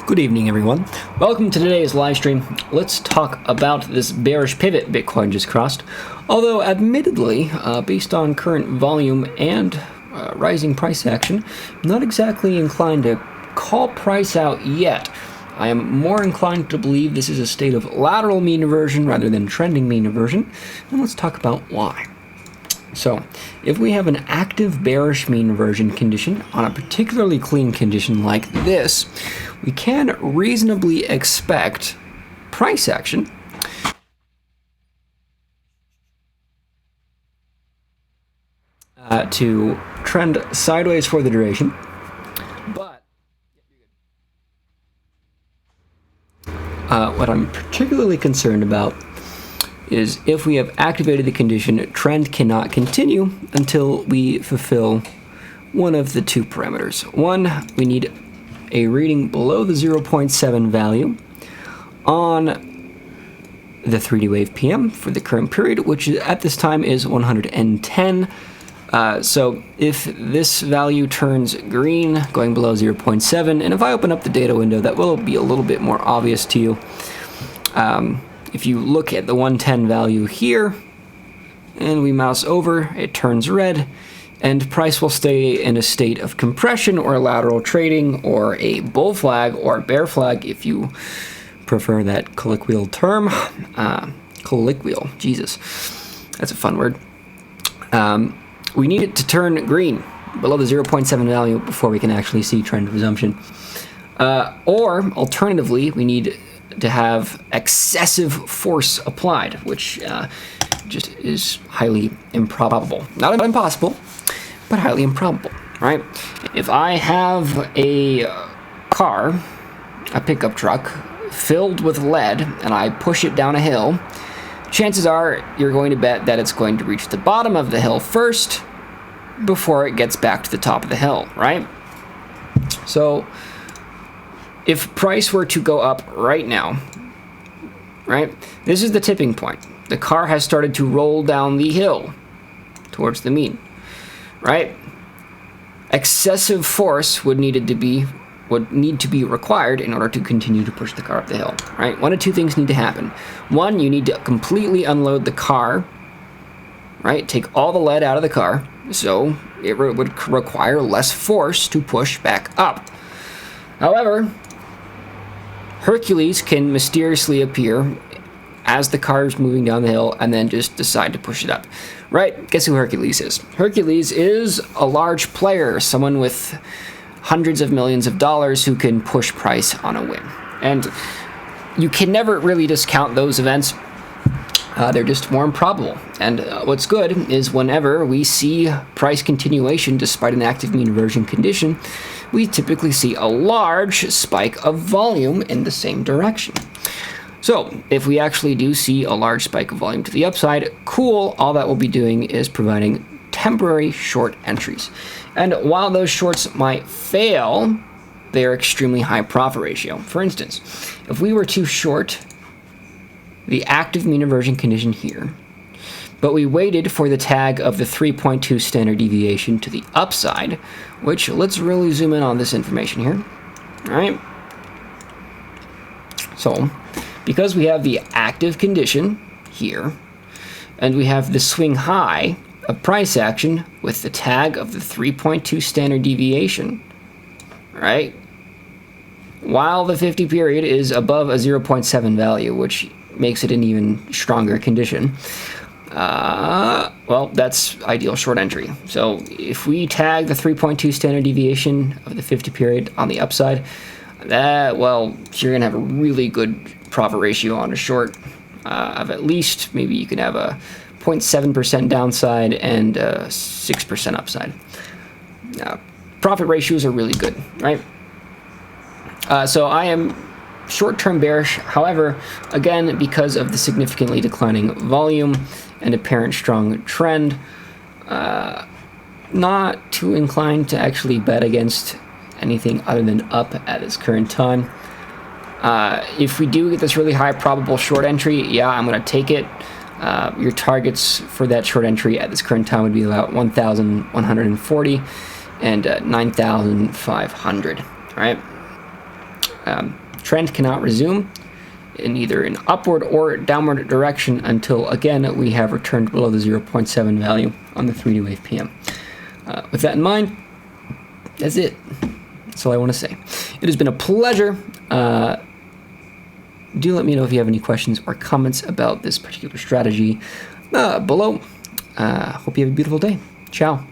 Good evening, everyone. Welcome to today's live stream. Let's talk about this bearish pivot Bitcoin just crossed. Although, admittedly, based on current volume and rising price action, I'm not exactly inclined to call price out yet. I am more inclined to believe this is a state of lateral mean inversion rather than trending mean inversion, and let's talk about why. So, if we have an active bearish mean inversion condition on a particularly clean condition like this, we can reasonably expect price action to trend sideways for the duration. But what I'm particularly concerned about is if we have activated the condition, trend cannot continue until we fulfill one of the two parameters. One, we need a reading below the 0.7 value on the 3D wave PM for the current period, which at this time is 110. So if this value turns green, going below 0.7, and if I open up the data window, that will be a little bit more obvious to you. If you look at the 110 value here, and we mouse over, it turns red, and price will stay in a state of compression or lateral trading or a bull flag or bear flag if you prefer that colloquial term. Colloquial, Jesus, that's a fun word. We need it to turn green below the 0.7 value before we can actually see trend resumption. Or alternatively, we need to have excessive force applied, which just is highly improbable. Not impossible, but highly improbable, right? If I have a car, a pickup truck, filled with lead, and I push it down a hill, chances are you're going to bet that it's going to reach the bottom of the hill first before it gets back to the top of the hill, right? So if price were to go up right now, right, this is the tipping point. The car has started to roll down the hill towards the mean, right? Excessive force would need to be required in order to continue to push the car up the hill, right? One of two things need to happen. One, you need to completely unload the car, right? Take all the lead out of the car, so it would require less force to push back up. However, Hercules can mysteriously appear as the car is moving down the hill and then just decide to push it up. Right? Guess who Hercules is? Hercules is a large player, someone with hundreds of millions of dollars who can push price on a whim. And you can never really discount those events. They're just more improbable. And what's good is whenever we see price continuation despite an active mean inversion condition, we typically see a large spike of volume in the same direction. So if we actually do see a large spike of volume to the upside, cool, all that we'll be doing is providing temporary short entries. And while those shorts might fail, they are extremely high profit ratio. For instance, if we were to short the active mean inversion condition here, but we waited for the tag of the 3.2 standard deviation to the upside, which let's really zoom in on this information here. All right. So, because we have the active condition here, and we have the swing high of price action with the tag of the 3.2 standard deviation, right? While the 50 period is above a 0.7 value, which makes it an even stronger condition. Well, that's ideal short entry. So if we tag the 3.2 standard deviation of the 50 period on the upside, well, you're going to have a really good profit ratio on a short of at least, maybe you could have a 0.7% downside and 6% upside. Profit ratios are really good, right? So I am short-term bearish. However, again, because of the significantly declining volume and apparent strong trend, not too inclined to actually bet against anything other than up at this current time. If we do get this really high probable short entry, yeah, I'm going to take it. Your targets for that short entry at this current time would be about 1,140 and 9,500, right? trend cannot resume in either an upward or downward direction until, again, we have returned below the 0.7 value on the 3-day wave PM. With that in mind, that's it. That's all I want to say. It has been a pleasure. Do let me know if you have any questions or comments about this particular strategy below. Hope you have a beautiful day. Ciao.